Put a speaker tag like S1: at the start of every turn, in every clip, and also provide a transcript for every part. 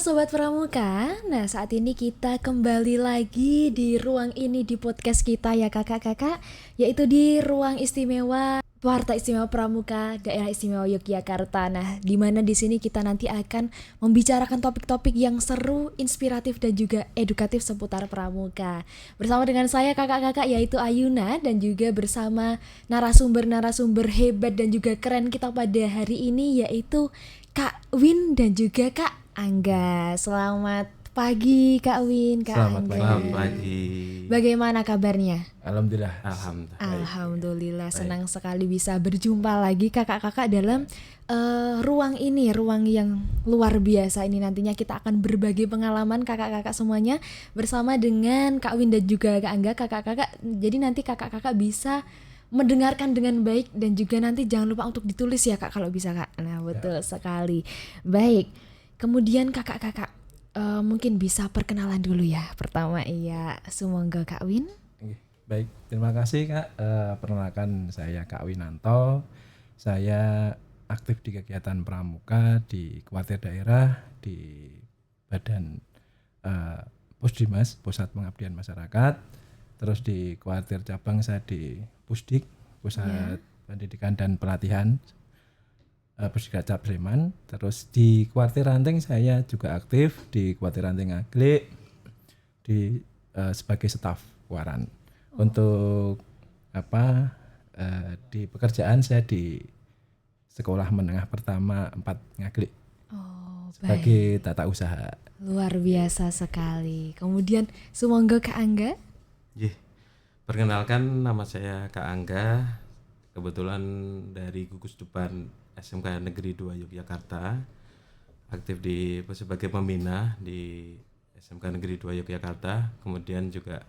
S1: Sobat Pramuka, nah saat ini kita kembali lagi di ruang ini di podcast kita ya kakak-kakak, yaitu di ruang istimewa Warta Istimewa Pramuka Daerah Istimewa Yogyakarta. Nah, di mana di sini kita nanti akan membicarakan topik-topik yang seru, inspiratif dan juga edukatif seputar pramuka. Bersama dengan saya kakak-kakak yaitu Ayuna dan juga bersama narasumber-narasumber hebat dan juga keren kita pada hari ini yaitu Kak Win dan juga Kak Angga. Selamat pagi Kak Win, Kak
S2: Selamat
S1: Angga.
S2: pagi.
S3: Selamat pagi.
S1: Bagaimana kabarnya?
S2: Alhamdulillah.
S1: Alhamdulillah, senang sekali bisa berjumpa lagi kakak-kakak dalam ruang ini, ruang yang luar biasa ini. Nantinya kita akan berbagi pengalaman kakak-kakak semuanya bersama dengan Kak Win dan juga Kak Angga, kakak-kakak. Jadi nanti kakak-kakak bisa mendengarkan dengan baik dan juga nanti jangan lupa untuk ditulis ya Kak kalau bisa Kak. Nah betul sekali. Baik, kemudian kakak-kakak mungkin bisa perkenalan dulu ya. Pertama iya, sumangga Kak Win.
S2: Baik, terima kasih Kak. Perkenalkan saya Kak Winanto. Saya aktif di kegiatan pramuka di Kuartir Daerah di Badan Pusdimas, Pusat Pengabdian Masyarakat. Terus di Kuartir Cabang saya di Pusdik, Pusat Pendidikan dan Pelatihan Pusdikacap Sleman. Terus di Kuartir Ranting saya juga aktif di Kuartir Ranting Aglik di sebagai staf Kuaran. Untuk di pekerjaan saya di Sekolah Menengah Pertama 4 Ngaglik sebagai tata usaha.
S1: Luar biasa sekali. Kemudian sumangga Kak Angga.
S3: Perkenalkan, nama saya Kak Angga. Kebetulan dari Gugus Depan SMK Negeri 2 Yogyakarta. Aktif sebagai pembina di SMK Negeri 2 Yogyakarta. Kemudian juga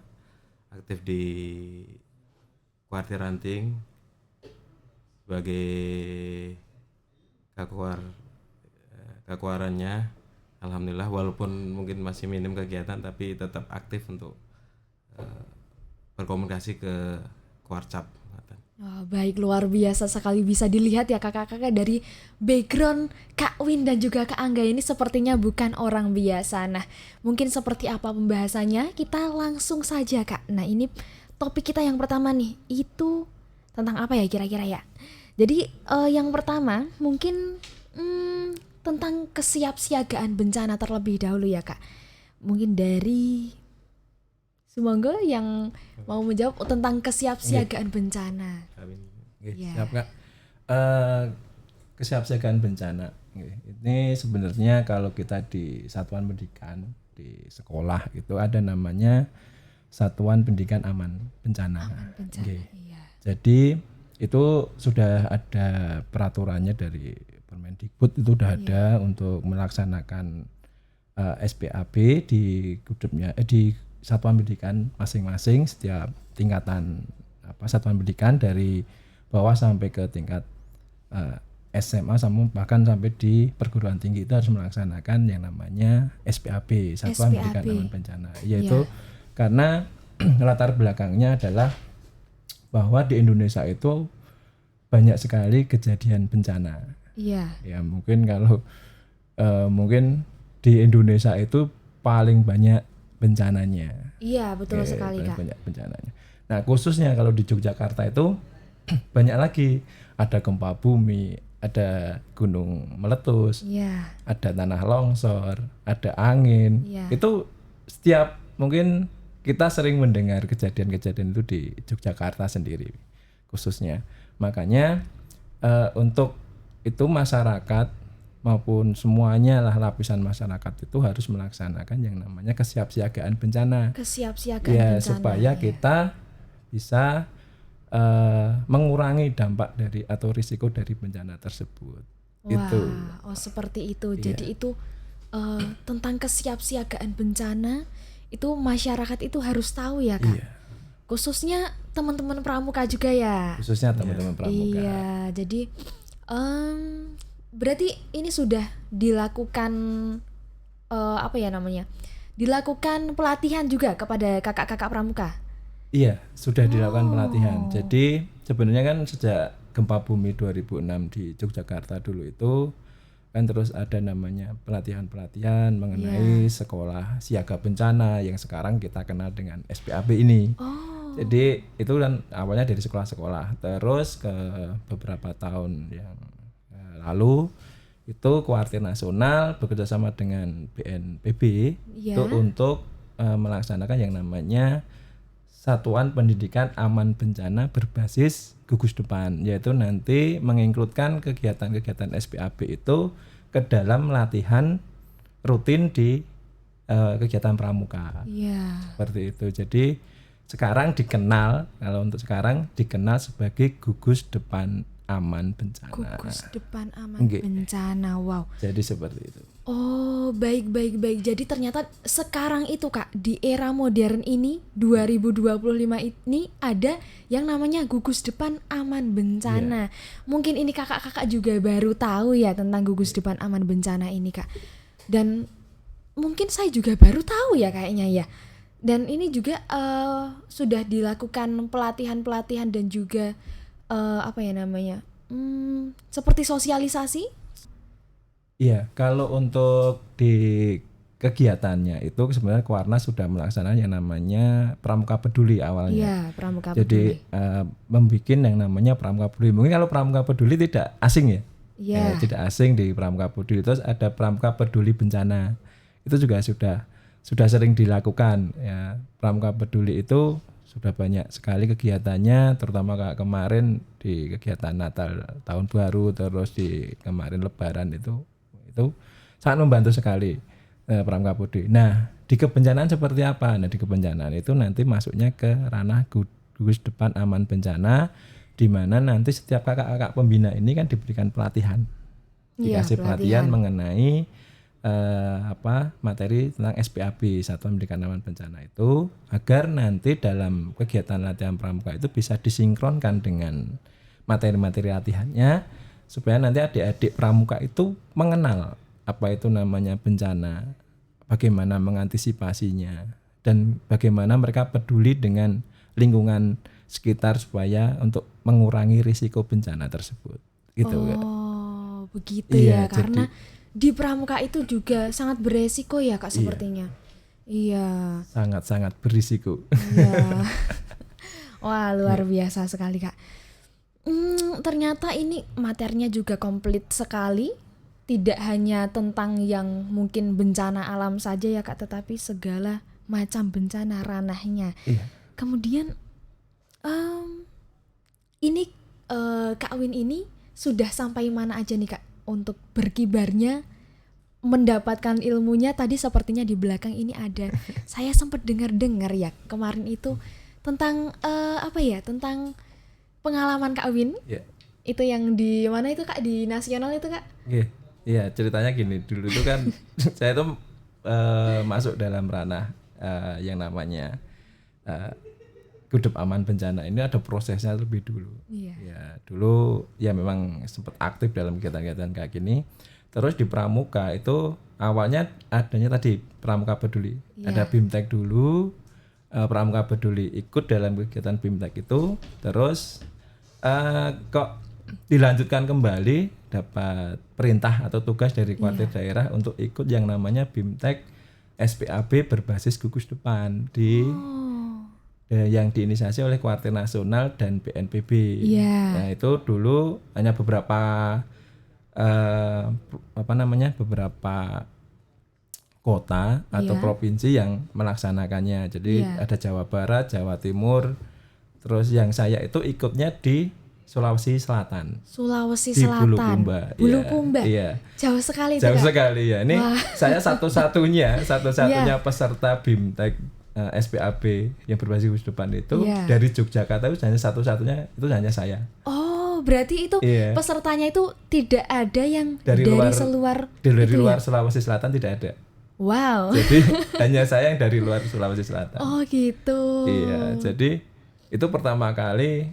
S3: aktif di Kuartir Ranting sebagai kakuarannya. Alhamdulillah walaupun mungkin masih minim kegiatan tapi tetap aktif untuk berkomunikasi ke Kuarcap.
S1: Oh, baik, luar biasa sekali bisa dilihat ya kakak-kakak dari background Kak Win dan juga Kak Angga ini sepertinya bukan orang biasa. Nah, mungkin seperti apa pembahasannya? Kita langsung saja Kak. Nah, ini topik kita yang pertama nih, itu tentang apa ya kira-kira ya? Jadi yang pertama mungkin tentang kesiapsiagaan bencana terlebih dahulu ya Kak. Mungkin dari semoga yang mau menjawab tentang kesiapsiagaan bencana.
S2: Siap Kak. Kesiapsiagaan bencana. Ini sebenarnya kalau kita di satuan pendidikan di sekolah itu ada namanya Satuan Pendidikan Aman Bencana.
S1: Iya.
S2: Jadi itu sudah ada peraturannya dari Permendikbud, itu sudah ada untuk melaksanakan SPAB di gudupnya di satuan pendidikan masing-masing. Setiap tingkatan satuan pendidikan dari bawah sampai ke tingkat SMA bahkan sampai di perguruan tinggi itu harus melaksanakan yang namanya SPAB, Satuan Pendidikan Aman Bencana. Yaitu karena latar belakangnya adalah bahwa di Indonesia itu banyak sekali kejadian bencana.
S1: Iya.
S2: Ya mungkin kalau mungkin di Indonesia itu paling banyak bencananya.
S1: Iya, betul sekali Kak.
S2: Banyak bencananya. Nah, khususnya kalau di Yogyakarta itu banyak lagi, ada gempa bumi, ada gunung meletus, ada tanah longsor, ada angin. Itu setiap mungkin kita sering mendengar kejadian-kejadian itu di Yogyakarta sendiri khususnya. Makanya untuk itu masyarakat maupun semuanya lah lapisan masyarakat itu harus melaksanakan yang namanya kesiapsiagaan bencana.
S1: Bencana.
S2: Supaya kita bisa mengurangi dampak dari atau risiko dari bencana tersebut.
S1: Wah, seperti itu. Jadi itu tentang kesiapsiagaan bencana itu masyarakat itu harus tahu ya Kak. Khususnya teman-teman pramuka juga ya.
S2: Khususnya teman-teman pramuka.
S1: Iya, jadi berarti ini sudah dilakukan dilakukan pelatihan juga kepada kakak-kakak pramuka.
S2: Iya, sudah dilakukan pelatihan. Jadi sebenarnya kan sejak gempa bumi 2006 di Yogyakarta dulu itu kan terus ada namanya pelatihan-pelatihan mengenai sekolah siaga bencana yang sekarang kita kenal dengan SPAB ini. Jadi itu kan awalnya dari sekolah-sekolah, terus ke beberapa tahun yang lalu itu Kuartir Nasional bekerjasama dengan BNPB itu untuk melaksanakan yang namanya Satuan Pendidikan Aman Bencana berbasis gugus depan, yaitu nanti menginkludkan kegiatan-kegiatan SPAB itu ke dalam latihan rutin di kegiatan pramuka. Seperti itu. Jadi sekarang dikenal, kalau untuk sekarang dikenal sebagai gugus depan aman bencana.
S1: Gugus depan aman bencana. Wow.
S2: Jadi seperti itu.
S1: Oh, baik. Jadi ternyata sekarang itu Kak, di era modern ini 2025 ini ada yang namanya gugus depan aman bencana. Mungkin ini kakak-kakak juga baru tahu ya tentang gugus depan aman bencana ini Kak. Dan mungkin saya juga baru tahu ya kayaknya ya. Dan ini juga sudah dilakukan pelatihan-pelatihan dan juga seperti sosialisasi.
S2: Iya, kalau untuk di kegiatannya itu sebenarnya Kuarnas sudah melaksanakan yang namanya Pramuka Peduli awalnya.
S1: Iya, Pramuka Peduli.
S2: Jadi membuat yang namanya Pramuka Peduli. Mungkin kalau Pramuka Peduli tidak asing ya.
S1: Iya.
S2: Tidak asing di Pramuka Peduli. Terus ada Pramuka Peduli Bencana. Itu juga sudah sering dilakukan ya. Pramuka Peduli itu sudah banyak sekali kegiatannya, terutama kayak kemarin di kegiatan Natal Tahun Baru, terus di kemarin Lebaran itu sangat membantu sekali Pramuka Peduli. Nah, di kebencanaan seperti apa? Nah, di kebencanaan itu nanti masuknya ke ranah gugus depan aman bencana, di mana nanti setiap kakak-kakak pembina ini kan diberikan pelatihan, dikasih pelatihan mengenai materi tentang SPAB, Satuan Pendidikan Aman Bencana itu, agar nanti dalam kegiatan latihan pramuka itu bisa disinkronkan dengan materi-materi latihannya, supaya nanti adik-adik pramuka itu mengenal apa itu namanya bencana, bagaimana mengantisipasinya, dan bagaimana mereka peduli dengan lingkungan sekitar supaya untuk mengurangi risiko bencana tersebut. Gitu.
S1: Oh, begitu ya, karena di pramuka itu juga sangat beresiko ya Kak sepertinya. Iya.
S2: Sangat-sangat berisiko.
S1: Iya. Wah, luar biasa sekali Kak. Ternyata ini materinya juga komplit sekali. Tidak hanya tentang yang mungkin bencana alam saja ya Kak, tetapi segala macam bencana ranahnya.
S2: Iya.
S1: Kemudian ini Kak Win ini sudah sampai mana aja nih Kak untuk berkibarnya mendapatkan ilmunya? Tadi sepertinya di belakang ini ada saya sempat dengar ya kemarin itu tentang tentang pengalaman Kak Win. Itu yang di mana itu Kak, di nasional itu Kak?
S2: Iya, ceritanya gini, dulu itu kan saya itu masuk dalam ranah yang namanya Gudep Aman Bencana. Ini ada prosesnya lebih dulu. Ya, dulu ya memang sempat aktif dalam kegiatan-kegiatan kayak gini. Terus di pramuka itu awalnya adanya tadi Pramuka Peduli. Ada BIMTEK dulu, Pramuka Peduli ikut dalam kegiatan BIMTEK itu. Terus kok dilanjutkan kembali, dapat perintah atau tugas dari Kuartir daerah untuk ikut yang namanya BIMTEK SPAB berbasis gugus depan yang diinisiasi oleh Kuartir Nasional dan BNPB. Nah, itu dulu hanya beberapa beberapa kota atau provinsi yang melaksanakannya. Jadi ada Jawa Barat, Jawa Timur, terus yang saya itu ikutnya di Sulawesi Selatan. Di Bulukumba.
S1: Bulukumba.
S2: Iya.
S1: Jauh sekali.
S2: Jauh sekali ya. Ini saya satu-satunya peserta BIMTEK SPAB yang berbasis gugus depan itu dari Yogyakarta, itu hanya satu-satunya, itu hanya saya.
S1: Oh, berarti itu pesertanya itu tidak ada yang dari luar
S2: Sulawesi Selatan, tidak ada.
S1: Wow.
S2: Jadi hanya saya yang dari luar Sulawesi Selatan.
S1: Oh gitu.
S2: Iya, jadi itu pertama kali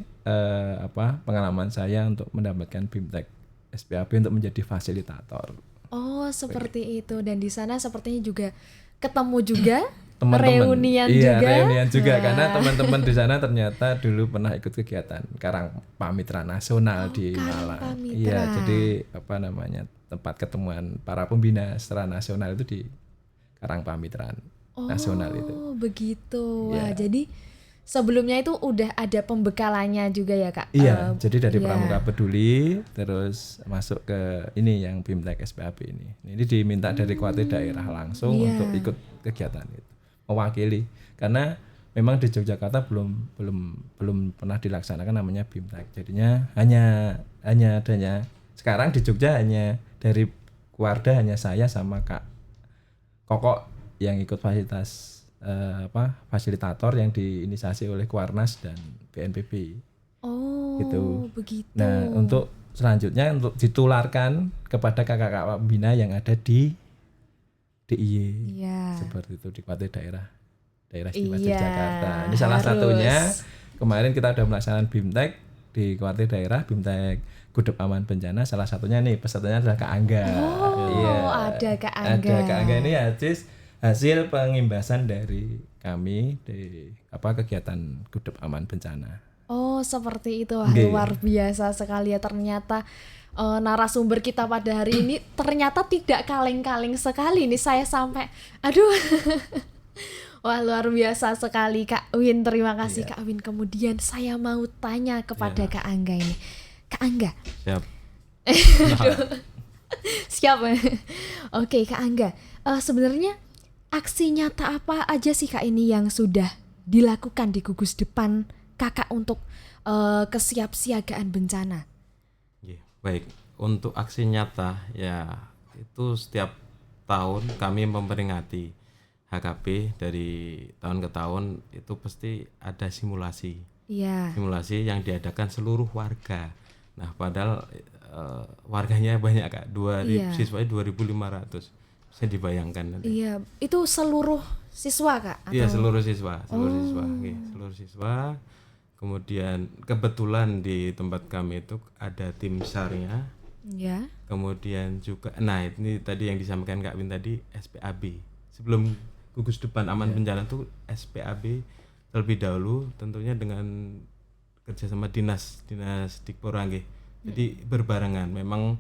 S2: pengalaman saya untuk mendapatkan BIMTEK SPAB untuk menjadi fasilitator.
S1: Oh, seperti itu. Dan di sana sepertinya juga ketemu juga
S2: teman-teman.
S1: Reunian
S2: Iya,
S1: juga.
S2: reunian juga
S1: Wah.
S2: karena teman-teman di sana ternyata dulu pernah ikut kegiatan Karang Pamitra Nasional di
S1: Karang
S2: Malang.
S1: Pamitra.
S2: Iya, jadi apa namanya? Tempat ketemuan para pembina secara nasional itu di Karang Pamitra Nasional itu.
S1: Oh, begitu. Wah,
S2: Iya.
S1: jadi sebelumnya itu udah ada pembekalannya juga ya, Kak?
S2: Iya, jadi dari
S1: iya.
S2: Pramuka Peduli terus masuk ke ini yang BIMTEK SPAB ini. Ini diminta dari Kuartir daerah langsung
S1: Iya.
S2: untuk ikut kegiatan itu, mewakili. Karena memang di Yogyakarta belum pernah dilaksanakan namanya BIMTEK. Jadinya hanya adanya sekarang di Jogja hanya dari Kuarda hanya saya sama Kak Koko yang ikut fasilitator yang diinisiasi oleh Kuarnas dan BNPB.
S1: Oh,
S2: Gitu.
S1: begitu.
S2: Nah, untuk selanjutnya untuk ditularkan kepada kakak-kakak pembina yang ada di DIY.
S1: Iya.
S2: Seperti itu di Kuartir daerah Istimewa
S1: Iya,
S2: Jakarta. Ini salah
S1: harus.
S2: satunya. Kemarin kita udah melaksanakan BIMTEK di Kuartir daerah, BIMTEK Gudep Aman Bencana. Salah satunya nih pesertanya adalah Kak Angga.
S1: Oh, ada Kak Angga.
S2: Ada Kak Angga ini hasil pengimbasan dari kami di kegiatan Gudep Aman Bencana.
S1: Oh, seperti itu. Wah,
S2: Nggih.
S1: luar biasa sekali ya ternyata narasumber kita pada hari ini ternyata tidak kaleng-kaleng sekali nih saya sampai aduh. Wah, luar biasa sekali Kak Win. Terima kasih Kak Win. Kemudian saya mau tanya kepada Kak Angga ini. Kak Angga.
S3: Siap.
S1: Siap. Oke, Kak Angga. Sebenarnya aksi nyata apa aja sih Kak ini yang sudah dilakukan di gugus depan Kakak untuk kesiapsiagaan bencana?
S3: Iya, baik. Untuk aksi nyata ya itu setiap tahun kami memperingati HKP dari tahun ke tahun itu pasti ada simulasi.
S1: Iya.
S3: Simulasi yang diadakan seluruh warga. Nah, padahal warganya banyak Kak.
S1: Iya.
S3: Siswanya 2.500. Bisa dibayangkan nanti.
S1: Iya, itu seluruh siswa Kak?
S3: Iya, seluruh siswa. Iya, seluruh siswa. Kemudian kebetulan di tempat kami itu ada tim SAR-nya.
S1: Iya.
S3: Kemudian juga, nah ini tadi yang disampaikan Kak Win tadi SPAB. Sebelum gugus depan aman bencana itu SPAB terlebih dahulu tentunya dengan kerjasama dinas Dikpora nggih. Jadi berbarengan. Memang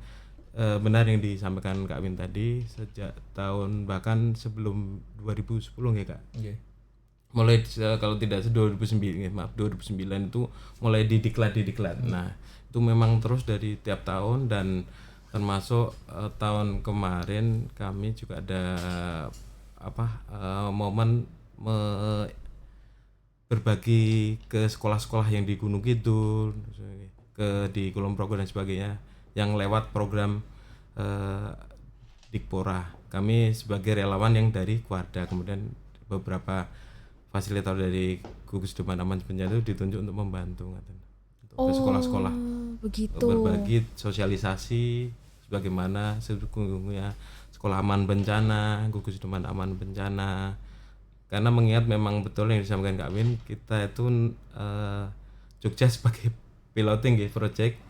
S3: benar yang disampaikan Kak Win tadi sejak tahun bahkan sebelum 2010 nggih Kak.
S2: Nggih.
S3: Mulai kalau tidak 2009 itu mulai didiklat. Nah, itu memang terus dari tiap tahun dan termasuk tahun kemarin kami juga ada momen berbagi ke sekolah-sekolah yang di Gunung Kidul, di Kulon Progo dan sebagainya yang lewat program Dikpora. Kami sebagai relawan yang dari Kuarda, kemudian beberapa fasilitator dari gugus depan aman bencana itu ditunjuk untuk membantu untuk ke sekolah-sekolah.
S1: Begitu.
S3: Berbagi sosialisasi sebagaimana sesungguhnya sekolah aman bencana, gugus depan aman bencana. Karena mengingat memang betul yang disampaikan Kak Win, kita itu Jogja sebagai piloting project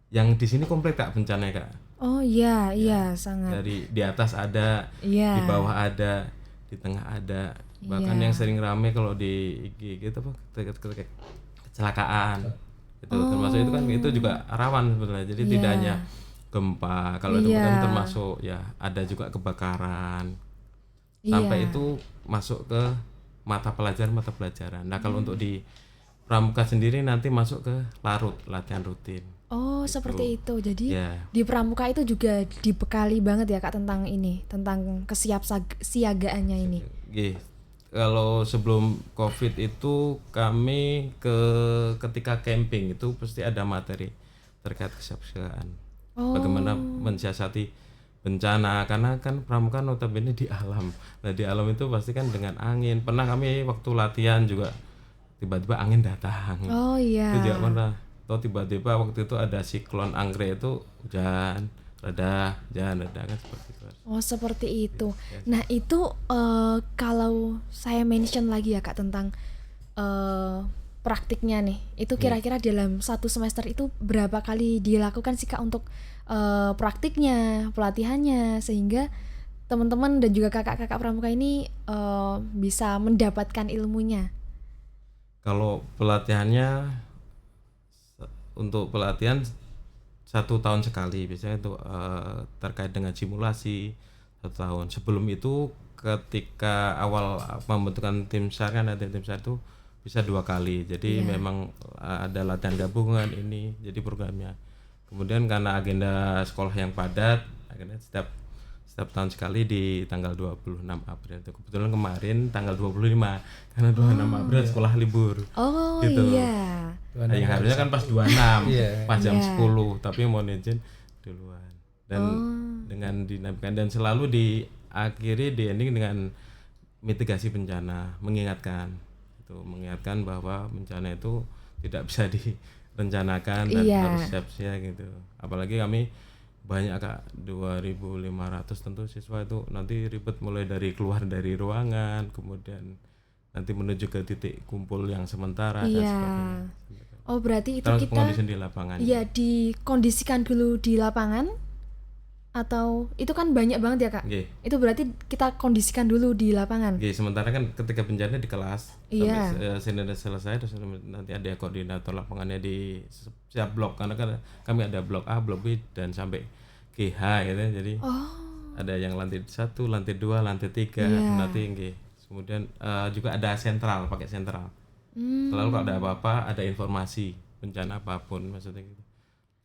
S3: yang di sini komplit Kak bencananya Kak.
S1: Oh iya, iya sangat.
S3: Dari di atas ada,
S1: Iya.
S3: di bawah ada, di tengah ada. Bahkan
S1: Iya.
S3: yang sering rame kalau di IG gitu kecelakaan. Itu termasuk itu kan itu juga rawan sebenarnya. Jadi
S1: Iya.
S3: tidak hanya gempa, kalau itu
S1: Iya.
S3: kan termasuk ya ada juga kebakaran. Sampai
S1: Iya.
S3: itu masuk ke mata pelajaran. Nah, kalau untuk di Pramuka sendiri nanti masuk ke larut, latihan rutin.
S1: Oh, seperti itu. Jadi
S3: Ya.
S1: di Pramuka itu juga dibekali banget ya Kak tentang ini, tentang kesiapsiagaannya ini.
S3: Gih, kalau sebelum COVID itu kami ketika camping itu pasti ada materi terkait kesiapsiagaan.
S1: Oh.
S3: Bagaimana mensiasati bencana, karena kan Pramuka notabene di alam. Nah, di alam itu pasti kan dengan angin. Pernah kami waktu latihan juga tiba-tiba angin datang.
S1: Oh iya.
S3: Itu juga pernah. Atau tiba-tiba waktu itu ada siklon anggrek itu hujan reda kan seperti itu.
S1: Oh seperti itu. Nah itu kalau saya mention lagi ya Kak tentang praktiknya nih, itu kira-kira dalam satu semester itu berapa kali dilakukan sih Kak untuk praktiknya, pelatihannya, sehingga teman-teman dan juga kakak-kakak pramuka ini bisa mendapatkan ilmunya?
S3: Kalau pelatihannya, untuk pelatihan 1 tahun sekali biasanya itu terkait dengan simulasi 1 tahun. Sebelum itu ketika awal pembentukan tim SAR kan ada tim SAR itu bisa 2 kali. Jadi memang ada latihan gabungan ini jadi programnya. Kemudian karena agenda sekolah yang padat, akhirnya setiap tahun sekali di tanggal 26 April itu. Kebetulan kemarin tanggal 25 karena 26 April sekolah libur.
S1: Oh
S3: Gitu.
S1: iya.
S3: Nah, yang harusnya kan pas 26, pas jam 10, tapi mohon izin duluan. Dan dengan dinamakan dan selalu diakhiri di ending dengan mitigasi bencana, mengingatkan bahwa bencana itu tidak bisa direncanakan dan harus siap-siap gitu. Apalagi kami banyak Kak, 2.500 tentu siswa itu nanti ribet mulai dari keluar dari ruangan, kemudian nanti menuju ke titik kumpul yang sementara dan sebagainya.
S1: Oh berarti itu
S3: Terus
S1: kita
S3: pengondisian di lapangan.
S1: ya dikondisikan dulu di lapangan, atau itu kan banyak banget ya Kak?
S3: Nggih.
S1: Itu berarti kita kondisikan dulu di lapangan.
S3: Oke, sementara kan ketika bencana di kelas sampai senior selesai, terus nanti ada koordinator lapangannya di setiap blok, karena kan kami ada blok A, blok B dan sampai GH gitu. Jadi ada yang lantai 1, lantai 2, lantai 3 nanti nggih. Kemudian juga ada sentral, pakai sentral. Selalu kalau ada apa-apa ada informasi bencana apapun maksudnya gitu.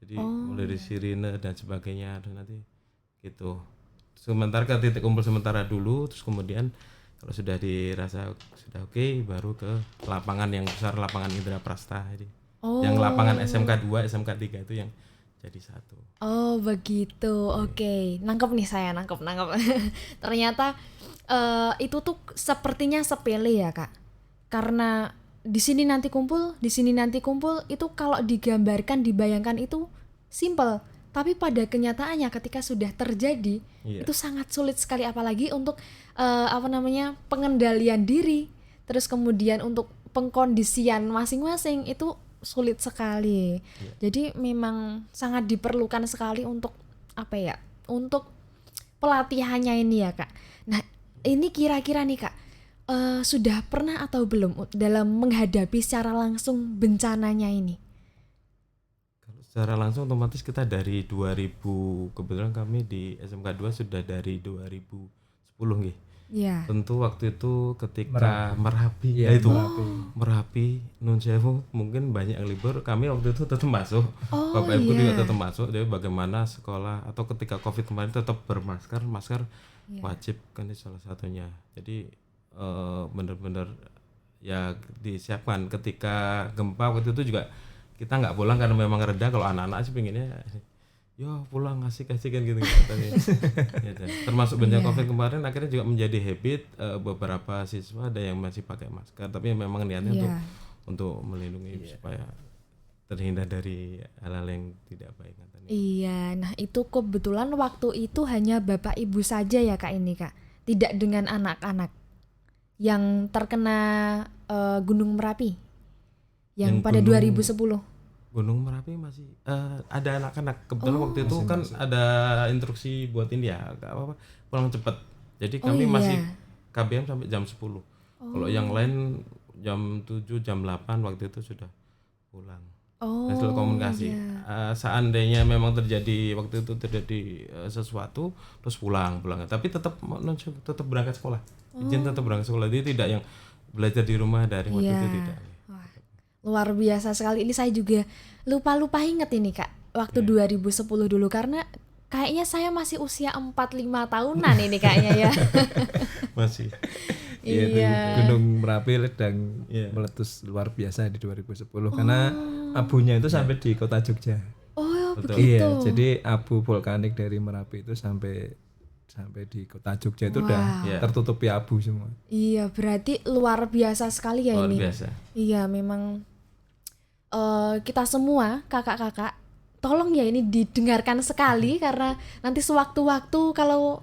S3: Jadi mulai dari sirine dan sebagainya dan nanti gitu. Sementara ke titik kumpul sementara dulu, terus kemudian kalau sudah dirasa sudah oke, baru ke lapangan yang besar, lapangan Indra Prasta jadi. Yang lapangan SMK 2, SMK 3 itu yang jadi satu.
S1: Oh begitu, oke. Nangkep nih saya, nangkep. Ternyata itu tuh sepertinya sepele ya Kak. Karena di sini nanti kumpul, di sini nanti kumpul, itu kalau digambarkan, dibayangkan itu simple. Tapi pada kenyataannya ketika sudah terjadi, itu sangat sulit sekali, apalagi untuk pengendalian diri, terus kemudian untuk pengkondisian masing-masing itu sulit sekali. Jadi memang sangat diperlukan sekali untuk untuk pelatihannya ini ya Kak. Nah ini kira-kira nih Kak, sudah pernah atau belum dalam menghadapi secara langsung bencananya ini?
S3: Kalau secara langsung otomatis kita dari 2000, kebetulan kami di SMK 2 sudah dari 2010 nggih.
S1: Iya.
S3: Tentu waktu itu ketika Merapi, Merapi, Nun Sewu mungkin banyak yang libur, kami waktu itu tetap masuk. Bapak Ibu juga tetap masuk. Jadi bagaimana sekolah atau ketika Covid kemarin tetap bermasker, masker wajib kan itu salah satunya. Jadi benar-benar ya disiapkan ketika gempa waktu itu juga kita nggak pulang karena memang reda. Kalau anak-anak sih pengennya yo pulang asik kan gitu katanya. Termasuk bencana Covid kemarin akhirnya juga menjadi habit, beberapa siswa ada yang masih pakai masker tapi memang niatnya untuk melindungi supaya terhindar dari hal-hal yang tidak baik katanya.
S1: Iya, nah itu kebetulan waktu itu hanya Bapak Ibu saja ya Kak ini Kak, tidak dengan anak-anak yang terkena Gunung Merapi yang pada 2010.
S3: Gunung Merapi masih ada anak-anak. Kebetulan waktu itu kan ada instruksi buat ini ya, pulang cepat. Jadi kami masih KBM sampai jam 10. Kalau yang lain jam 7, jam 8 waktu itu sudah pulang. Hasil komunikasi. Seandainya memang terjadi waktu itu sesuatu terus pulang. Tapi tetap berangkat sekolah. Izin tetap berangkat sekolah. Jadi tidak yang belajar di rumah dari waktu itu tidak.
S1: Luar biasa sekali. Ini saya juga lupa inget ini Kak, waktu 2010 dulu, karena kayaknya saya masih usia 4-5 tahunan ini kayaknya ya.
S3: Masih.
S2: Gunung Merapi dan meletus luar biasa di 2010 karena abunya itu sampai di kota Jogja.
S1: Oh begitu.
S2: Iya, jadi abu vulkanik dari Merapi itu sampai di kota Jogja itu udah tertutupi abu semua.
S1: Iya, berarti luar biasa sekali ya ini.
S3: Luar biasa.
S1: Iya, memang kita semua kakak-kakak tolong ya ini didengarkan sekali, karena nanti sewaktu-waktu kalau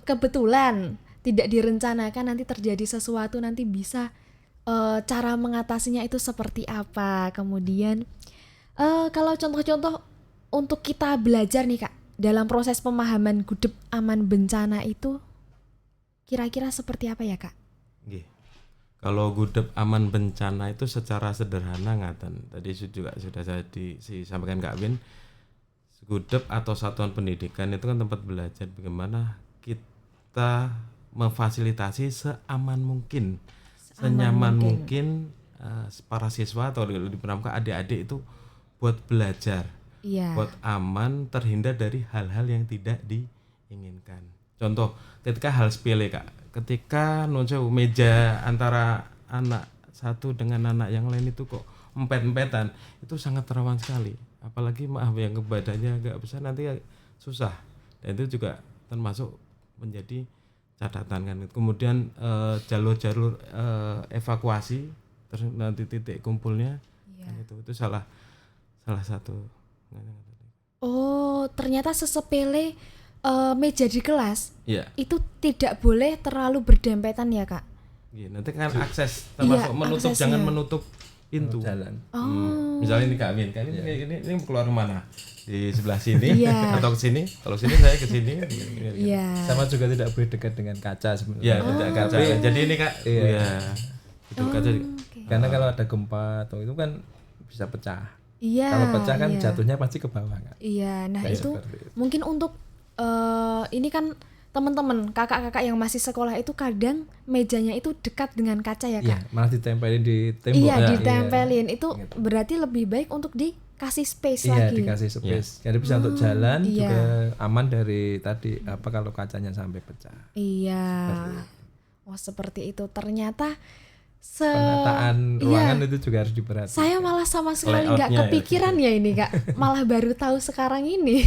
S1: kebetulan tidak direncanakan nanti terjadi sesuatu, nanti bisa cara mengatasinya itu seperti apa. Kemudian kalau contoh-contoh untuk kita belajar nih Kak, dalam proses pemahaman gudep aman bencana itu kira-kira seperti apa ya Kak?
S3: Nggih. Kalau gudep aman bencana itu secara sederhana ngaten. Tadi juga sudah saya disampaikan Kak Win. Gudep atau satuan pendidikan itu kan tempat belajar bagaimana kita memfasilitasi seaman mungkin, senyaman mungkin para siswa atau di pramuka adik-adik itu buat belajar, buat aman, terhindar dari hal-hal yang tidak diinginkan. Contoh, ketika hal sepele Kak, ketika meja antara anak satu dengan anak yang lain itu kok empet-empetan, itu sangat rawan sekali. Apalagi maaf yang badannya agak besar nanti susah, dan itu juga termasuk menjadi catatan kan. Kemudian jalur-jalur evakuasi, terus nanti titik kumpulnya, kan itu salah satu.
S1: Oh, ternyata sesepele meja di kelas itu tidak boleh terlalu berdempetan ya Kak?
S3: Iya, nanti kan akses termasuk menutup, jangan menutup pintu jalan. Misalnya ini Kak Min, ini keluar mana? Di sebelah sini atau ke sini? Kalau sini saya ke sini.
S2: Sama juga tidak boleh dekat dengan kaca sebenarnya.
S3: Iya, tidak kaca. Jadi ini Kak, itu kaca.
S2: Karena kalau ada gempa atau itu kan bisa pecah.
S1: Iya.
S2: Kalau pecah kan jatuhnya pasti ke bawah Kak.
S1: Iya, nah itu mungkin untuk ini kan teman-teman kakak-kakak yang masih sekolah itu kadang mejanya itu dekat dengan kaca ya Kak?
S2: Iya, malah ditempelin di tembok.
S1: Iya, ditempelin. Itu berarti lebih baik untuk dikasih space lagi.
S2: Iya, dikasih space. Jadi bisa untuk jalan juga aman dari tadi kalau kacanya sampai pecah.
S1: Iya. Oh, seperti itu. Ternyata
S2: penataan ruangan itu juga harus diperhatikan.
S1: Saya malah sama sekali nggak kepikiran ya ini Kak. Malah baru tahu sekarang ini.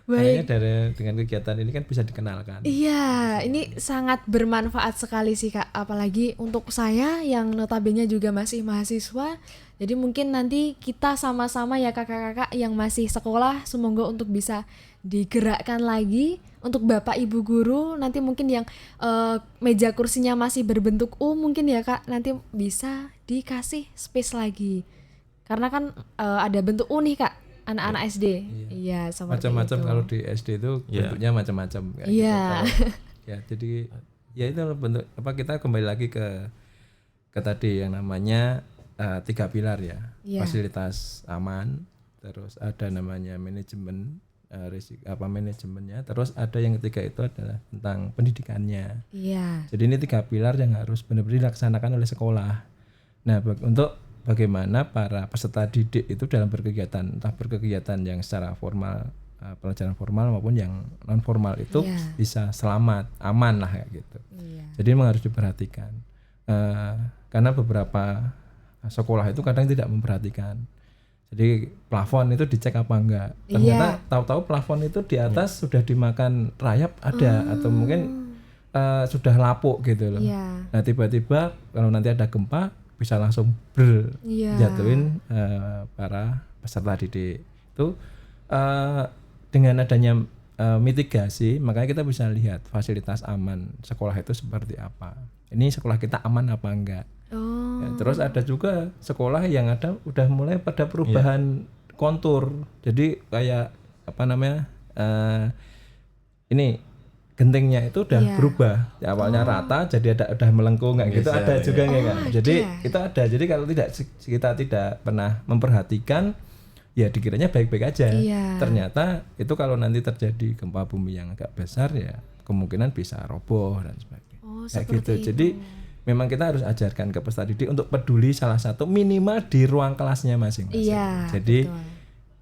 S2: Baik. Dengan kegiatan ini kan bisa dikenalkan.
S1: Iya, ini sangat bermanfaat sekali sih Kak. Apalagi untuk saya yang notabene juga masih mahasiswa. Jadi mungkin nanti kita sama-sama ya kakak-kakak yang masih sekolah, semoga untuk bisa digerakkan lagi. Untuk Bapak Ibu guru nanti mungkin yang meja kursinya masih berbentuk U mungkin ya Kak, nanti bisa dikasih space lagi. Karena kan ada bentuk U nih Kak, anak-anak SD. Iya, seperti
S2: macam-macam
S1: itu.
S2: Kalau di SD itu bentuknya macam-macam kayak
S1: Iya.
S2: gitu. Ya, jadi ya itu bentuk kita kembali lagi ke tadi yang namanya 3 pilar ya. Fasilitas aman, terus ada namanya manajemen manajemennya, terus ada yang ketiga itu adalah tentang pendidikannya.
S1: Iya.
S2: Jadi ini 3 pilar yang harus benar-benar dilaksanakan oleh sekolah. Nah, untuk bagaimana para peserta didik itu dalam berkegiatan, entah berkegiatan yang secara formal, pelajaran formal maupun yang non formal itu bisa selamat, aman lah kayak gitu. Jadi memang harus diperhatikan. Karena beberapa sekolah itu kadang tidak memperhatikan. Jadi plafon itu dicek apa enggak. Ternyata tahu-tahu plafon itu di atas sudah dimakan rayap ada atau mungkin sudah lapuk gitu loh. Nah, tiba-tiba kalau nanti ada gempa bisa langsung jatuhin para peserta didik. Itu dengan adanya mitigasi, makanya kita bisa lihat fasilitas aman sekolah itu seperti apa. Ini sekolah kita aman apa enggak. Ya, terus ada juga sekolah yang udah mulai pada perubahan kontur. Jadi kayak ini gentingnya itu udah berubah. Ya, awalnya rata jadi udah melengkung kayak gitu ada juga kan. Jadi itu ada. Jadi kalau kita tidak pernah memperhatikan, ya dikiranya baik-baik aja. Ternyata itu kalau nanti terjadi gempa bumi yang agak besar ya kemungkinan bisa roboh dan sebagainya. Kayak gitu.
S1: Itu.
S2: Jadi memang kita harus ajarkan ke peserta didik untuk peduli salah satu minimal di ruang kelasnya masing-masing. Jadi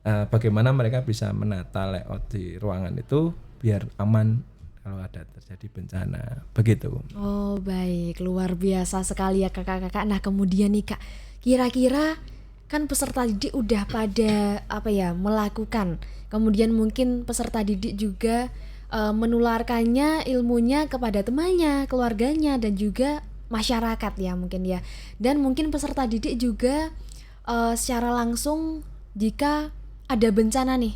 S2: bagaimana mereka bisa menata layout di ruangan itu biar aman kalau ada terjadi bencana. Begitu.
S1: Oh, baik. Luar biasa sekali ya kakak-kakak. Nah, kemudian nih Kak, kira-kira kan peserta didik udah pada melakukan. Kemudian mungkin peserta didik juga menularkannya ilmunya kepada temannya, keluarganya dan juga masyarakat ya mungkin ya. Dan mungkin peserta didik juga secara langsung jika ada bencana nih,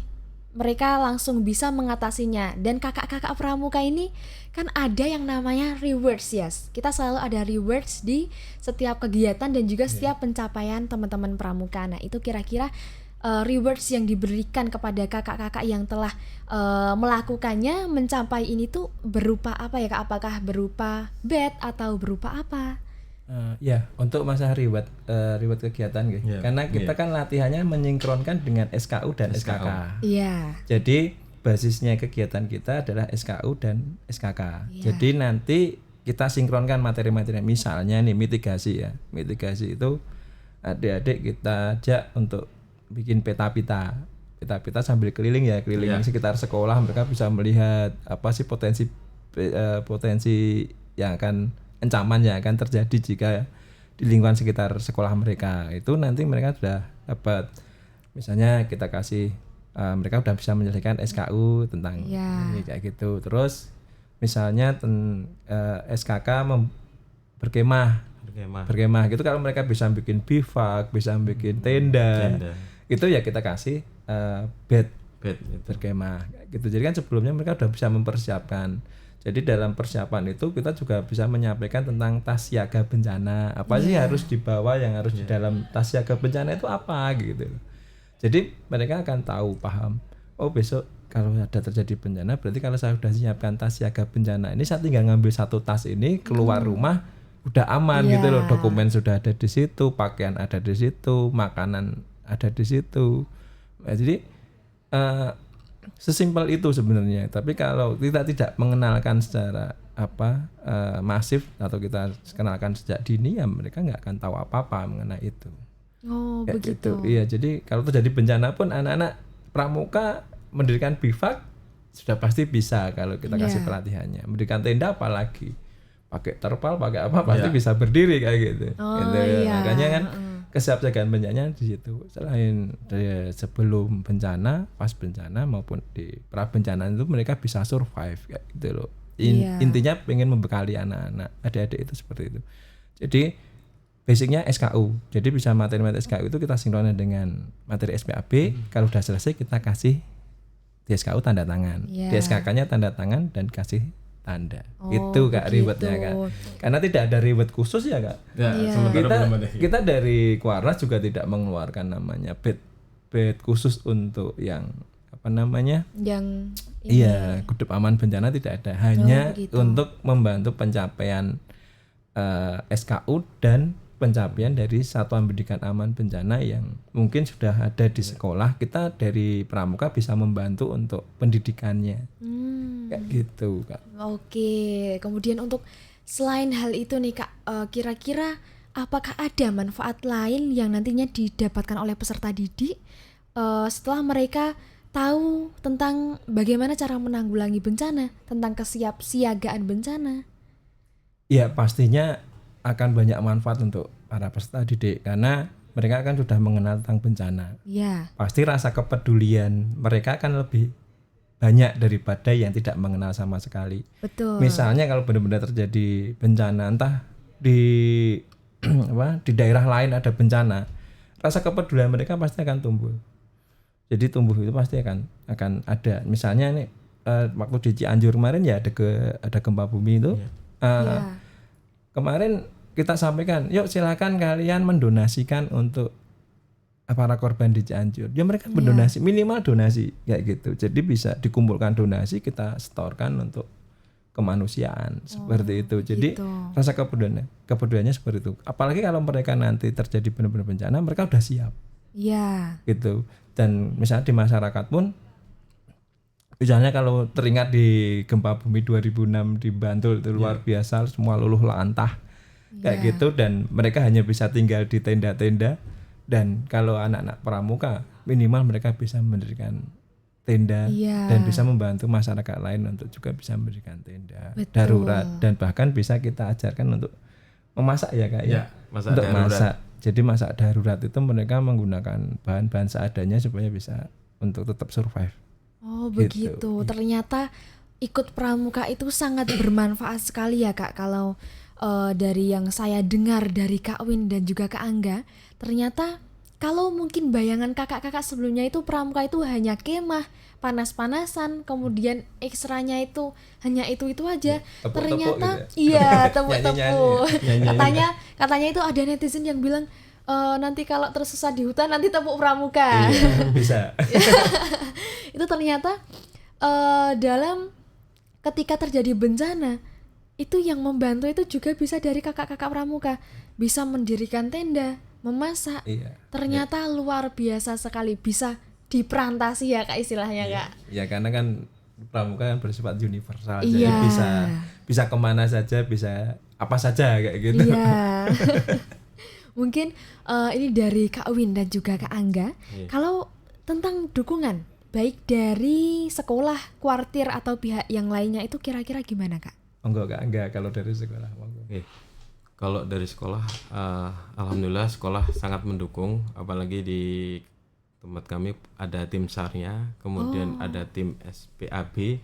S1: mereka langsung bisa mengatasinya. Dan kakak-kakak pramuka ini kan ada yang namanya rewards ya. Kita selalu ada rewards di setiap kegiatan dan juga setiap pencapaian teman-teman pramuka. Nah, itu kira-kira rewards yang diberikan kepada kakak-kakak yang telah melakukannya mencapai ini tuh berupa apa ya Kak? Apakah berupa bed atau berupa apa?
S2: Ya, untuk masa reward kegiatan gitu.
S3: Iya,
S2: Karena kita kan latihannya menyinkronkan dengan SKU dan SKK.
S1: Iya.
S2: Jadi basisnya kegiatan kita adalah SKU dan SKK.
S1: Iya.
S2: Jadi nanti kita sinkronkan materi-materi. Misalnya nih mitigasi ya. Mitigasi itu adik-adik kita ajak untuk bikin peta-pita sambil keliling ya, keliling sekitar sekolah. Mereka bisa melihat apa sih potensi yang akan ancaman yang akan terjadi jika di lingkungan sekitar sekolah mereka. Itu nanti mereka sudah dapat, misalnya kita kasih mereka sudah bisa menyelesaikan SKU tentang ini kayak gitu. Terus misalnya SKK berkemah gitu, kalau mereka bisa bikin bivak, bisa bikin tenda. Itu ya kita kasih bed berkemah gitu. Jadi kan sebelumnya mereka sudah bisa mempersiapkan. Jadi dalam persiapan itu kita juga bisa menyampaikan tentang tas siaga bencana. Apa sih harus dibawa, yang harus di dalam tas siaga bencana itu apa gitu. Jadi mereka akan tahu, paham. Oh besok kalau ada terjadi bencana, berarti kalau saya sudah siapkan tas siaga bencana ini, saya tinggal ngambil satu tas ini keluar rumah udah aman gitu loh. Dokumen sudah ada di situ, pakaian ada di situ, makanan ada di situ. Nah, jadi sesimpel itu sebenarnya. Tapi kalau kita tidak mengenalkan secara masif atau kita kenalkan sejak dini, ya mereka nggak akan tahu apa-apa mengenai itu.
S1: Oh
S2: kayak
S1: begitu.
S2: Gitu. Iya, jadi kalau terjadi bencana pun anak-anak pramuka mendirikan bivak sudah pasti bisa kalau kita kasih pelatihannya. Mendirikan tenda apalagi, pakai terpal, pakai apa pasti bisa berdiri kayak gitu. Makanya kan kesiapsiagaan bencananya di situ. Selain dari sebelum bencana, pas bencana maupun di pra bencana itu mereka bisa survive kayak gitu loh. Intinya pengen membekali anak-anak, adik-adik itu seperti itu. Jadi basicnya SKU. Jadi bisa materi-materi SKU itu kita sinkronkan dengan materi SPAB. Kalau udah selesai kita kasih di SKU tanda tangan. Di SKK-nya tanda tangan dan kasih tanda. Itu Kak rewardnya Kak. Karena tidak ada reward khusus ya Kak. Kita dari Kuarnas juga tidak mengeluarkan namanya bed khusus untuk yang yang Kudup Aman Bencana, tidak ada. Hanya untuk membantu pencapaian SKU dan pencapaian dari Satuan Pendidikan Aman Bencana yang mungkin sudah ada di sekolah. Kita dari Pramuka bisa membantu untuk pendidikannya. Kayak gitu Kak.
S1: Oke, kemudian untuk selain hal itu nih Kak, kira-kira apakah ada manfaat lain yang nantinya didapatkan oleh peserta didik setelah mereka tahu tentang bagaimana cara menanggulangi bencana, tentang kesiapsiagaan bencana?
S2: Ya pastinya akan banyak manfaat untuk para peserta didik karena mereka kan sudah mengenal tentang bencana. Pasti rasa kepedulian mereka akan lebih banyak daripada yang tidak mengenal sama sekali.
S1: Betul.
S2: Misalnya kalau benar-benar terjadi bencana, entah di di daerah lain ada bencana, rasa kepedulian mereka pasti akan tumbuh. Jadi tumbuh itu pasti akan ada. Misalnya nih waktu di Cianjur kemarin ya ada gempa bumi itu. Kemarin kita sampaikan, yuk silakan kalian mendonasikan untuk para korban di Cianjur. Ya mereka mendonasi, minimal donasi kayak gitu. Jadi bisa dikumpulkan donasi, kita setorkan untuk kemanusiaan seperti itu. Jadi rasa kepeduliannya seperti itu. Apalagi kalau mereka nanti terjadi benar-benar bencana, mereka udah siap. Gitu. Dan misalnya di masyarakat pun, misalnya kalau teringat di gempa bumi 2006 di Bantul itu luar biasa, semua luluh lantah kayak gitu, dan mereka hanya bisa tinggal di tenda-tenda. Dan kalau anak-anak pramuka minimal mereka bisa mendirikan tenda dan bisa membantu masyarakat lain untuk juga bisa mendirikan tenda darurat, dan bahkan bisa kita ajarkan untuk memasak ya Kak untuk darurat. Masak. Jadi masak darurat itu mereka menggunakan bahan-bahan seadanya supaya bisa untuk tetap survive.
S1: Oh begitu. Ternyata ikut pramuka itu sangat bermanfaat sekali ya Kak. Kalau dari yang saya dengar dari Kak Win dan juga Kak Angga, ternyata kalau mungkin bayangan kakak-kakak sebelumnya itu pramuka itu hanya kemah, panas-panasan, kemudian ekstranya itu hanya itu aja. Ternyata
S2: gitu ya?
S1: tepuk-tepuk. Katanya itu ada netizen yang bilang nanti kalau tersesat di hutan nanti tepuk pramuka.
S2: Iya, bisa.
S1: Itu ternyata dalam ketika terjadi bencana itu yang membantu itu juga bisa dari kakak-kakak pramuka, bisa mendirikan tenda, memasak.
S2: Iya.
S1: Ternyata luar biasa sekali, bisa diperantasi ya Kak istilahnya Kak.
S2: Ya karena kan pramuka kan bersifat universal,
S1: Iya.
S2: jadi bisa kemana saja, bisa apa saja kayak gitu.
S1: Iya. Mungkin ini dari Kak Win dan juga Kak Angga. Kalau tentang dukungan baik dari sekolah, kuartir atau pihak yang lainnya itu kira-kira gimana Kak?
S2: Enggak kalau dari sekolah.
S3: Oke. Kalau dari sekolah, alhamdulillah sekolah sangat mendukung, apalagi di tempat kami ada tim SAR-nya, kemudian ada tim SPAB,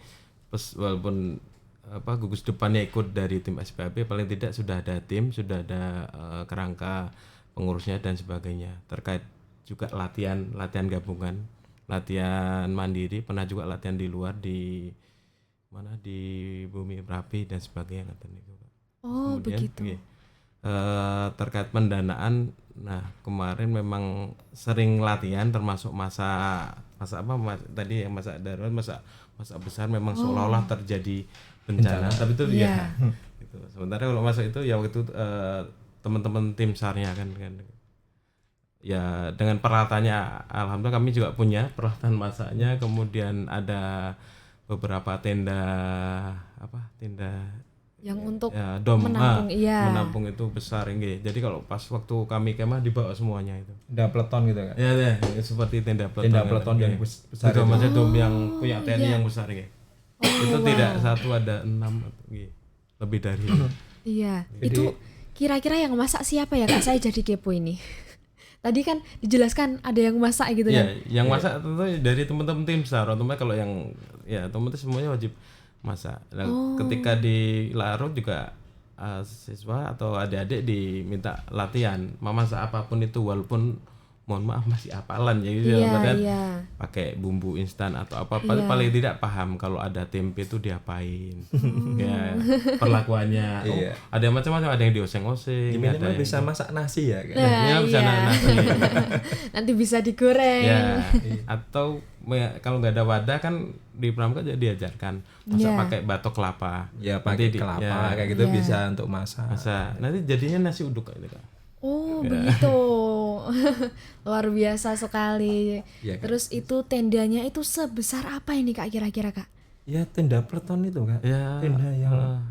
S3: plus walaupun gugus depannya ikut dari tim SPAB, paling tidak sudah ada tim, sudah ada kerangka pengurusnya dan sebagainya. Terkait juga latihan gabungan, latihan mandiri, pernah juga latihan di luar di Bumi Merapi dan sebagainya.
S1: Oh,
S3: kemudian,
S1: begitu.
S3: Terkait pendanaan, nah kemarin memang sering latihan termasuk masa tadi yang masa darurat, masa besar memang seolah-olah terjadi bencana. Tapi itu ya gitu. Sementara kalau masa itu ya waktu itu teman-teman tim SAR-nya kan ya dengan peralatannya, alhamdulillah kami juga punya peralatan masaknya, kemudian ada beberapa tenda
S1: Yang untuk
S3: menampung itu besar nggih. Jadi kalau pas waktu kami kemah dibawa semuanya itu.
S2: Tenda peleton gitu kan.
S3: Ya, seperti tenda peleton.
S2: Tenda peleton yang besar
S3: itu. Maksudnya dom yang punya TNI
S1: iya.
S3: yang besar nggih. Itu tidak satu, ada 6 nggih. Lebih dari itu.
S1: Iya.
S2: Jadi,
S1: itu kira-kira yang masak siapa ya Kak? Saya jadi kepo ini. Tadi kan dijelaskan ada yang masak gitu kan.
S3: Yang masak tentu dari teman-teman tim SAR. Otomatis kalau yang otomatis semuanya wajib masak. Nah, ketika di Larut juga siswa atau adik-adik diminta latihan memasak apapun itu, walaupun mohon maaf masih hafalan ya gitu, pakai bumbu instan atau apa, paling tidak paham kalau ada tempe itu diapain. Ya, perlakuannya. Ada yang macam-macam, ada yang dioseng-oseng,
S2: ada yang bisa masak nasi ya kan.
S3: Bisa nasi.
S1: Nanti bisa digoreng.
S3: Ya, atau kalau nggak ada wadah kan di pramuka jadi diajarkan masak pakai batok kelapa.
S2: Ya, pakai kelapa kayak gitu bisa untuk masak.
S3: Nanti jadinya nasi uduk kayak gitu.
S1: Oh, begitu. Luar biasa sekali.
S2: Ya, kan?
S1: Terus itu tendanya itu sebesar apa ini Kak kira-kira Kak?
S2: Ya tenda peleton itu Kak.
S3: Ya,
S2: tenda yang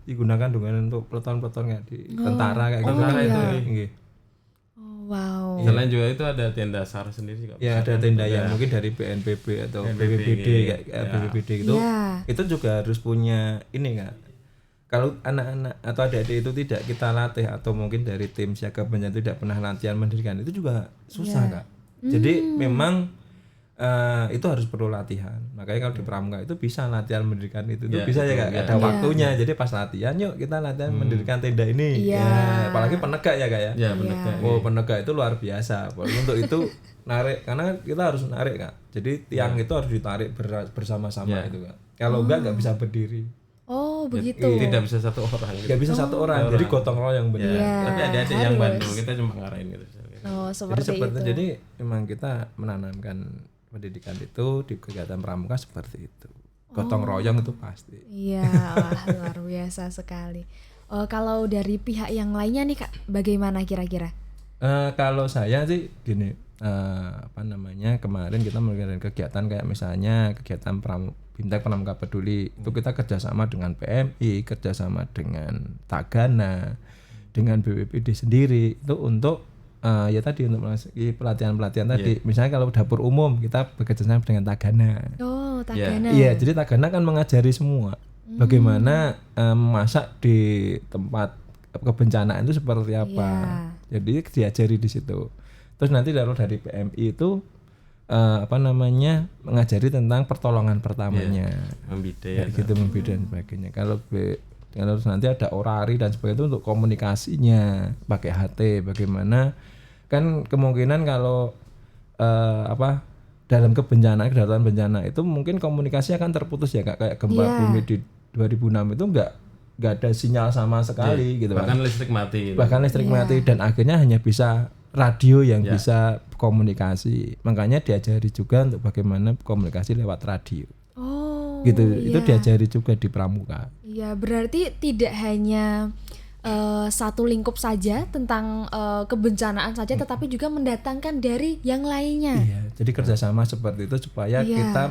S2: digunakan dengan untuk peleton-peleton kayak di tentara kayak gitu itu.
S1: Oh, wow.
S3: Selain juga itu ada tenda SAR sendiri juga.
S2: Ya ada tenda yang mungkin dari BNPB atau BPBD kayak BPBD gitu. Itu juga harus punya ini Kak. Kalau anak-anak atau adik-adik itu tidak kita latih atau mungkin dari tim siaga bencana tidak pernah latihan mendirikan, itu juga susah Kak. Jadi memang itu harus perlu latihan. Makanya kalau di pramuka itu bisa latihan mendirikan itu bisa ya Kak. Ada waktunya. Jadi pas latihan yuk kita latihan mendirikan tenda ini. Apalagi penegak ya Kak ya.
S3: Ya, penegak.
S2: Oh, penegak itu luar biasa. Untuk itu narik, karena kita harus narik Kak. Jadi tiang itu harus ditarik bersama-sama itu Kak. Kalau enggak bisa berdiri.
S1: Oh, begitu.
S3: Tidak bisa satu orang.
S2: Nggak bisa satu orang. Jadi gotong royong benar.
S3: Tapi ada yang bantu, kita cuma ngarahin gitu.
S1: Oh, seperti itu.
S2: Jadi memang kita menanamkan pendidikan itu di kegiatan pramuka seperti itu. Gotong royong itu pasti.
S1: Iya, wah, luar biasa sekali. Kalau dari pihak yang lainnya nih Kak, bagaimana kira-kira?
S2: Kalau saya sih gini, kemarin kita melakukan kegiatan kayak misalnya kegiatan Bimtek Pramuka Peduli, itu kita kerjasama dengan PMI, kerjasama dengan Tagana, dengan BPBD sendiri, itu untuk untuk pelatihan-pelatihan tadi. Misalnya kalau dapur umum kita bekerjasama dengan Tagana.
S1: Oh, Tagana.
S2: Iya, jadi Tagana kan mengajari semua bagaimana memasak di tempat kebencanaan itu seperti apa. Jadi diajari di situ. Terus nanti kalau dari PMI itu mengajari tentang pertolongan pertamanya,
S3: membidai
S2: gitu, membidai dan sebagainya. Kalau nanti ada orari dan sebagainya itu untuk komunikasinya pakai HT, bagaimana kan kemungkinan kalau dalam kedaulatan bencana itu mungkin komunikasi akan terputus ya Kak, kayak gempa bumi di 2006 itu nggak ada sinyal sama sekali gitu
S3: bahkan listrik mati
S2: mati dan akhirnya hanya bisa radio yang
S3: Ya.
S2: bisa komunikasi. Makanya diajari juga untuk bagaimana komunikasi lewat radio.
S1: Oh,
S2: Gitu. Itu
S1: iya.
S2: diajari juga di pramuka.
S1: Iya, berarti tidak hanya satu lingkup saja tentang kebencanaan saja, tetapi juga mendatangkan dari yang lainnya.
S2: Iya, jadi kerjasama seperti itu supaya
S1: Iya.
S2: kita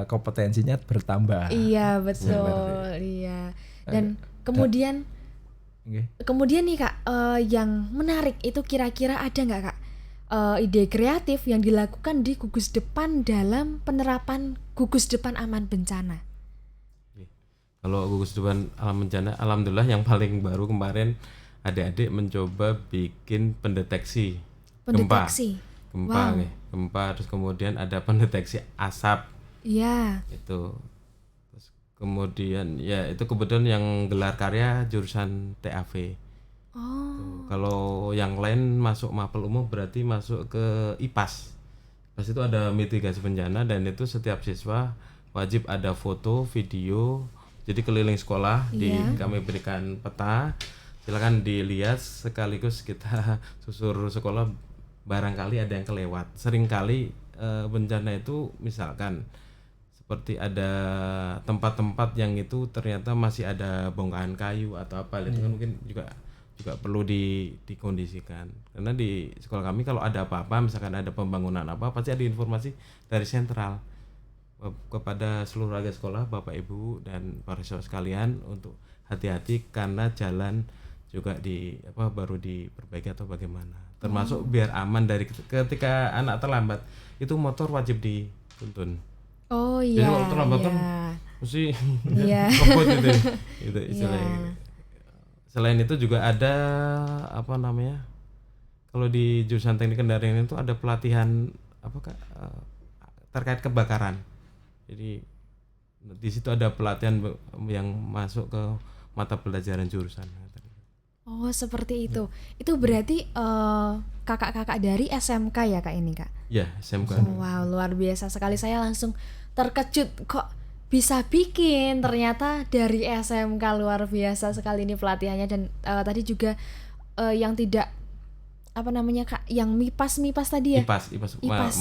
S2: kompetensinya bertambah.
S1: Iya, betul. Iya. Dan kemudian
S2: Oke.
S1: Kemudian nih Kak, yang menarik itu kira-kira ada nggak Kak ide kreatif yang dilakukan di gugus depan dalam penerapan gugus depan aman bencana?
S3: Kalau gugus depan alam bencana, alhamdulillah yang paling baru kemarin adik-adik mencoba bikin pendeteksi
S1: Pendeteksi.
S3: gempa,
S1: Wow.
S3: nih. Gempa, terus kemudian ada pendeteksi asap
S1: Iya.
S3: itu. Terus kemudian ya itu kebetulan yang gelar karya jurusan TAV.
S1: Oh.
S3: Kalau yang lain masuk mapel umum berarti masuk ke IPAS. IPAS itu ada mitigasi bencana dan itu setiap siswa wajib ada foto, video. Jadi keliling sekolah
S1: Iya.
S3: kami berikan peta. Silakan dilihat sekaligus kita susur sekolah barangkali ada yang kelewat. Seringkali bencana itu misalkan seperti ada tempat-tempat yang itu ternyata masih ada bongkahan kayu atau apa itu kan mungkin juga perlu dikondisikan, karena di sekolah kami kalau ada apa-apa misalkan ada pembangunan apa pasti ada informasi dari sentral kepada seluruh warga sekolah, Bapak Ibu dan para siswa sekalian untuk hati-hati karena jalan juga baru diperbaiki atau bagaimana, termasuk biar aman dari ketika anak terlambat itu motor wajib dituntun.
S1: Oh
S3: Jadi
S1: iya.
S3: kalau terlambat kan
S1: Iya.
S3: mesti
S1: Iya.
S3: ngebut itu istilahnya.
S1: Iya.
S3: Selain itu juga ada kalau di jurusan teknik kendaraan itu ada pelatihan terkait kebakaran. Jadi di situ ada pelatihan yang masuk ke mata pelajaran jurusan.
S1: Oh, seperti itu. Itu berarti kakak-kakak dari SMK ya Kak ini Kak?
S3: Ya, SMK.
S1: Wow, luar biasa sekali. Saya langsung terkejut kok bisa bikin, ternyata dari SMK. Luar biasa sekali ini pelatihannya. Dan tadi juga yang tidak Kak, yang MIPAS tadi ya?
S3: IPAS.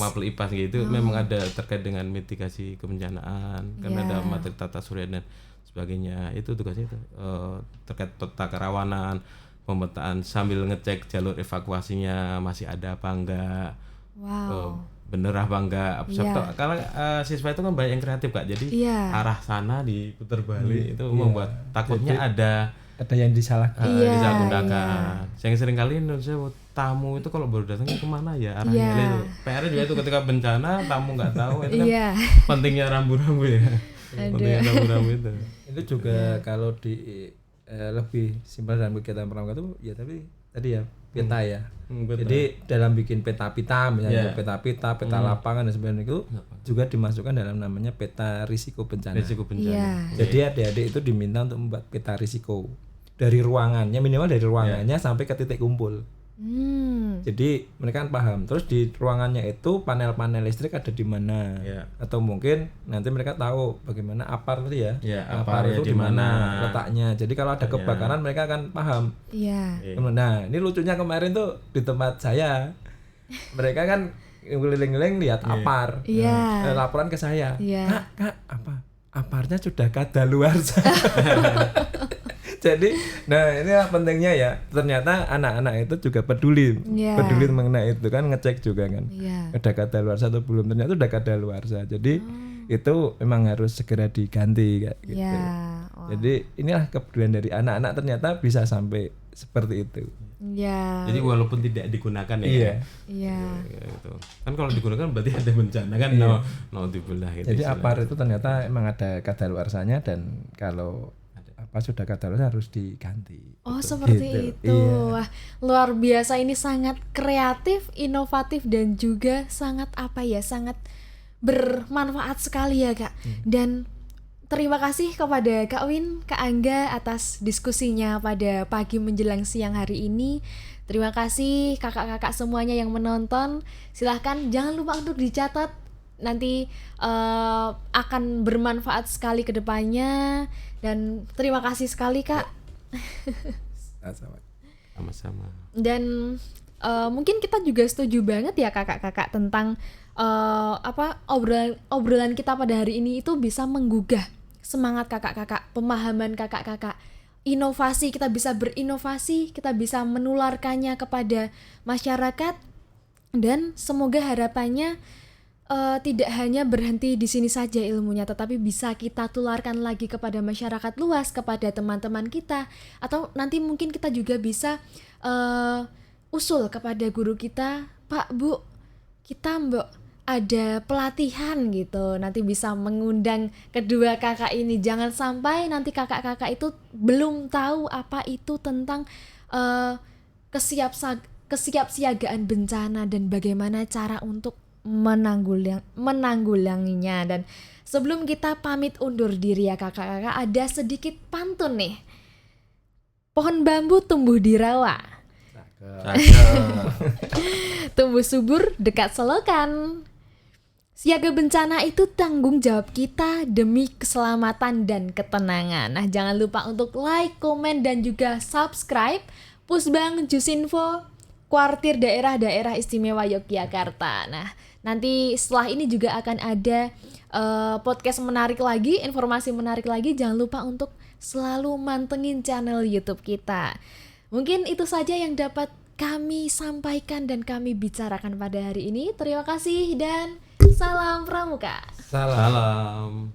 S3: Mapel IPAS gitu memang ada terkait dengan mitigasi kebencanaan karena
S1: Ya.
S3: ada materi tata surya dan sebagainya. Itu tugasnya itu terkait tata kerawanan, pemetaan sambil ngecek jalur evakuasinya masih ada apa enggak,
S1: Wow.
S3: bener apa enggak.
S1: Iya.
S3: Karena siswa itu kan banyak yang kreatif Kak, jadi
S1: Iya.
S3: arah sana diputar balik itu
S2: Iya.
S3: membuat takutnya ada
S2: yang disalahkan.
S1: Iya,
S3: disalahgunakan. Yang sering kali Indonesia tamu itu kalau baru datangnya kemana ya arahnya.
S1: Iya.
S3: Itu PR juga itu ketika bencana tamu nggak tahu itu kan
S1: Iya.
S3: pentingnya rambu-rambu ya. Pentingnya rambu-rambu itu.
S2: Itu juga kalau di lebih simpel dalam kegiatan pramuka itu ya tapi tadi ya peta ya.
S3: Betul.
S2: Jadi dalam bikin peta-peta misalnya
S3: Iya.
S2: peta-peta, peta lapangan dan sebagainya itu juga dimasukkan dalam namanya peta risiko bencana.
S3: Risiko bencana.
S1: Iya.
S2: Jadi adik-adik itu diminta untuk membuat peta risiko dari ruangannya, minimal dari ruangannya sampai ke titik kumpul. Jadi mereka kan paham. Terus di ruangannya itu panel-panel listrik ada di mana,
S3: Ya.
S2: atau mungkin nanti mereka tahu bagaimana apar tadi ya.
S3: Ya,
S2: apar
S3: aparnya
S2: itu
S3: di
S2: di mana
S3: mana.
S2: letaknya. Jadi kalau ada kebakaran mereka akan paham.
S1: Iya.
S2: Nah ini lucunya kemarin tuh di tempat saya mereka kan keliling-keliling lihat apar.
S1: Iya.
S2: Laporan ke saya.
S1: Iya.
S2: Kak apa? Aparnya sudah kadaluarsa. Jadi, nah ini pentingnya ya. Ternyata anak-anak itu juga peduli mengenai itu kan, ngecek juga kan.
S1: Iya.
S2: Ada kadaluarsa atau belum? Ternyata udah kadaluarsa. Jadi itu memang harus segera diganti kayak gitu.
S1: Iya. Oh.
S2: Jadi inilah kepedulian dari anak-anak, ternyata bisa sampai seperti itu.
S1: Iya.
S3: Jadi walaupun tidak digunakan ya.
S2: Iya.
S1: Iya.
S3: Ya, gitu. Kan kalau digunakan berarti ada bencana kan. Naudzubillah gitu.
S2: Jadi
S3: istilahnya.
S2: apar itu ternyata emang ada kadaluarsanya, dan kalau sudah kadaluarsa harus diganti.
S1: Oh,
S2: Gitu.
S1: seperti
S2: Gitu.
S1: itu.
S2: Iya.
S1: Wah, luar biasa, ini sangat kreatif, inovatif, dan juga sangat sangat bermanfaat sekali ya Kak. Dan terima kasih kepada Kak Win, Kak Angga atas diskusinya pada pagi menjelang siang hari ini. Terima kasih kakak-kakak semuanya yang menonton. Silahkan jangan lupa untuk dicatat, nanti akan bermanfaat sekali ke depannya. Dan terima kasih sekali Kak.
S2: Sama-sama.
S3: Sama-sama.
S1: Dan mungkin kita juga setuju banget ya kakak-kakak tentang obrolan kita pada hari ini itu bisa menggugah semangat kakak-kakak, pemahaman kakak-kakak, inovasi, kita bisa berinovasi, kita bisa menularkannya kepada masyarakat, dan semoga harapannya tidak hanya berhenti di sini saja ilmunya, tetapi bisa kita tularkan lagi kepada masyarakat luas, kepada teman-teman kita, atau nanti mungkin kita juga bisa usul kepada guru kita, Pak, Bu, kita Mbok ada pelatihan gitu, nanti bisa mengundang kedua kakak ini. Jangan sampai nanti kakak-kakak itu belum tahu apa itu tentang kesiapsiagaan bencana dan bagaimana cara untuk menanggulanginya. Dan sebelum kita pamit undur diri ya kakak-kakak, ada sedikit pantun nih. Pohon bambu tumbuh di rawa, tumbuh subur dekat selokan. Siaga bencana itu tanggung jawab kita demi keselamatan dan ketenangan. Nah, jangan lupa untuk like, komen, dan juga subscribe Pusbang Jusinfo Kuartir Daerah-Daerah Istimewa Yogyakarta. Nah, nanti setelah ini juga akan ada podcast menarik lagi, informasi menarik lagi. Jangan lupa untuk selalu mantengin channel YouTube kita. Mungkin itu saja yang dapat kami sampaikan dan kami bicarakan pada hari ini. Terima kasih dan salam pramuka.
S3: Salam.